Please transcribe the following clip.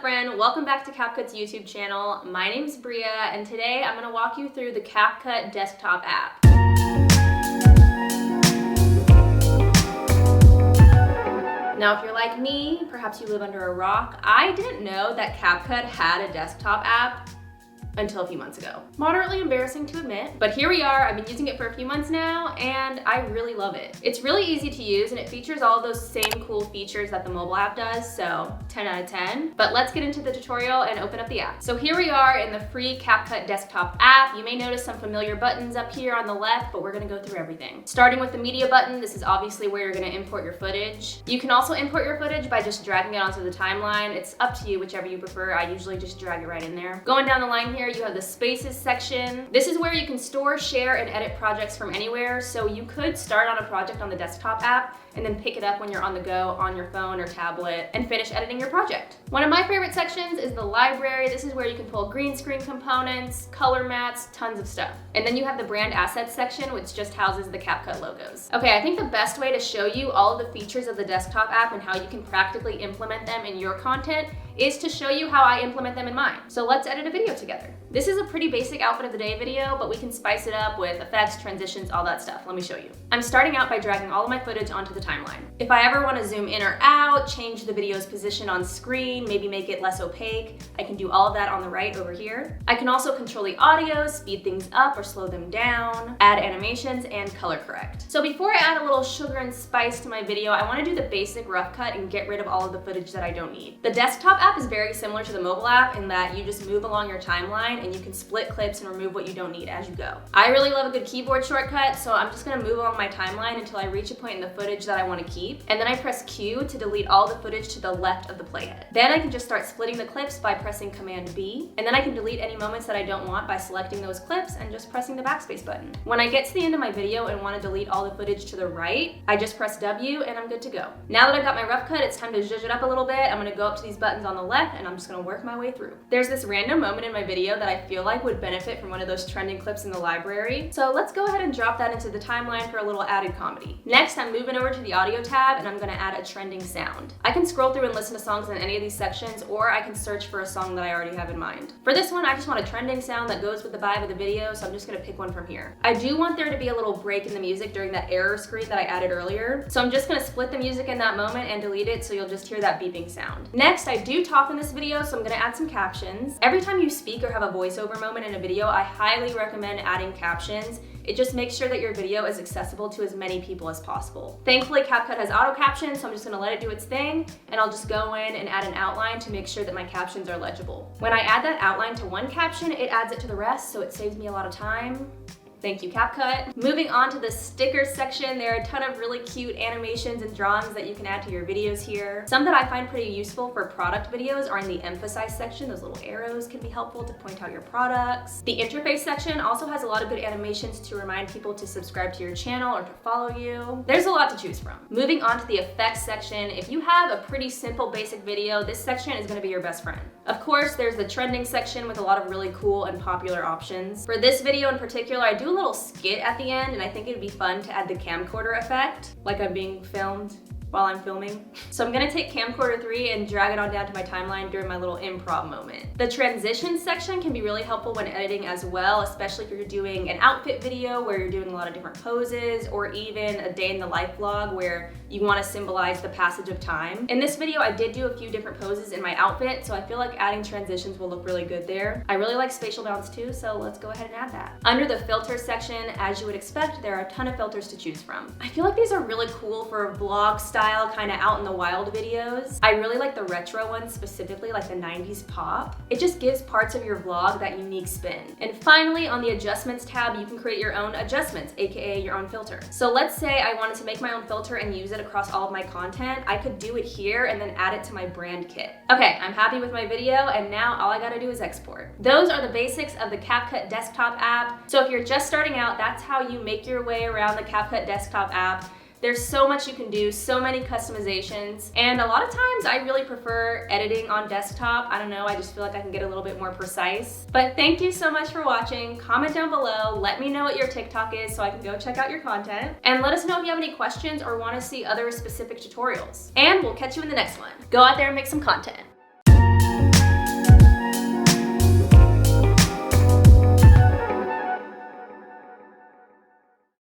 friend? Welcome back to CapCut's YouTube channel. My name's Bria, and today I'm going to walk you through the CapCut desktop app. Now, if you're like me, perhaps you live under a rock, I didn't know that CapCut had a desktop app until a few months ago. Moderately embarrassing to admit, but here we are. I've been using it for a few months now, and I really love it. It's really easy to use, and it features all of those same cool features that the mobile app does, so 10 out of 10. But let's get into the tutorial and open up the app. So here we are in the free CapCut desktop app. You may notice some familiar buttons up here on the left, but we're gonna go through everything. Starting with the media button, this is obviously where you're gonna import your footage. You can also import your footage by just dragging it onto the timeline. It's up to you, whichever you prefer. I usually just drag it right in there. Going down the line here, you have the spaces section. This is where you can store, share, and edit projects from anywhere. So you could start on a project on the desktop app and then pick it up when you're on the go on your phone or tablet and finish editing your project. One of my favorite sections is the library. This is where you can pull green screen components, color mats, tons of stuff. And then you have the brand assets section, which just houses the CapCut logos. Okay, I think the best way to show you all of the features of the desktop app and how you can practically implement them in your content is to show you how I implement them in mine. So let's edit a video together. This is a pretty basic outfit of the day video, but we can spice it up with effects, transitions, all that stuff. Let me show you. I'm starting out by dragging all of my footage onto the timeline. If I ever want to zoom in or out, change the video's position on screen, maybe make it less opaque, I can do all of that on the right over here. I can also control the audio, speed things up or slow them down, add animations, and color correct. So before I add a little sugar and spice to my video, I want to do the basic rough cut and get rid of all of the footage that I don't need. The desktop app is very similar to the mobile app in that you just move along your timeline and you can split clips and remove what you don't need as you go. I really love a good keyboard shortcut, so I'm just gonna move along my timeline until I reach a point in the footage that I want to keep, and then I press Q to delete all the footage to the left of the playhead. Then I can just start splitting the clips by pressing Command B, and then I can delete any moments that I don't want by selecting those clips and just pressing the backspace button. When I get to the end of my video and want to delete all the footage to the right, I just press W and I'm good to go. Now that I've got my rough cut, it's time to zhuzh it up a little bit. I'm gonna go up to these buttons on the left and I'm just gonna work my way through. There's this random moment in my video that I feel like would benefit from one of those trending clips in the library, so let's go ahead and drop that into the timeline for a little added comedy. Next, I'm moving over to the audio tab and I'm gonna add a trending sound. I can scroll through and listen to songs in any of these sections, or I can search for a song that I already have in mind. For this one, I just want a trending sound that goes with the vibe of the video, so I'm just gonna pick one from here. I do want there to be a little break in the music during that error screen that I added earlier, so I'm just gonna split the music in that moment and delete it so you'll just hear that beeping sound. Next, I do talk in this video, so I'm gonna add some captions. Every time you speak or have a voiceover moment in a video, I highly recommend adding captions. It just makes sure that your video is accessible to as many people as possible. Thankfully, CapCut has auto captions, so I'm just gonna let it do its thing, and I'll just go in and add an outline to make sure that my captions are legible. When I add that outline to one caption, it adds it to the rest, so it saves me a lot of time. Thank you, CapCut. Moving on to the stickers section, there are a ton of really cute animations and drawings that you can add to your videos here. Some that I find pretty useful for product videos are in the emphasize section. Those little arrows can be helpful to point out your products. The interface section also has a lot of good animations to remind people to subscribe to your channel or to follow you. There's a lot to choose from. Moving on to the effects section, if you have a pretty simple basic video, this section is gonna be your best friend. Of course, there's the trending section with a lot of really cool and popular options. For this video in particular, I do a little skit at the end, and I think it'd be fun to add the camcorder effect, like I'm being filmed while I'm filming. So I'm gonna take camcorder 3 and drag it on down to my timeline during my little improv moment. The transitions section can be really helpful when editing as well, especially if you're doing an outfit video where you're doing a lot of different poses, or even a day in the life vlog where you wanna symbolize the passage of time. In this video, I did do a few different poses in my outfit, so I feel like adding transitions will look really good there. I really like spatial bounce too, so let's go ahead and add that. Under the filter section, as you would expect, there are a ton of filters to choose from. I feel like these are really cool for vlog style, kind of out in the wild videos. I really like the retro ones, specifically like the 90s pop. It just gives parts of your vlog that unique spin. And finally, on the adjustments tab, you can create your own adjustments, aka your own filter. So let's say I wanted to make my own filter and use it across all of my content. I could do it here and then add it to my brand kit. Okay, I'm happy with my video, and now all I gotta do is export. Those are the basics of the CapCut desktop app. So if you're just starting out, that's how you make your way around the CapCut desktop app. There's so much you can do, so many customizations, and a lot of times I really prefer editing on desktop. I don't know, I just feel like I can get a little bit more precise. But thank you so much for watching. Comment down below, let me know what your TikTok is so I can go check out your content, and let us know if you have any questions or want to see other specific tutorials. And we'll catch you in the next one. Go out there and make some content.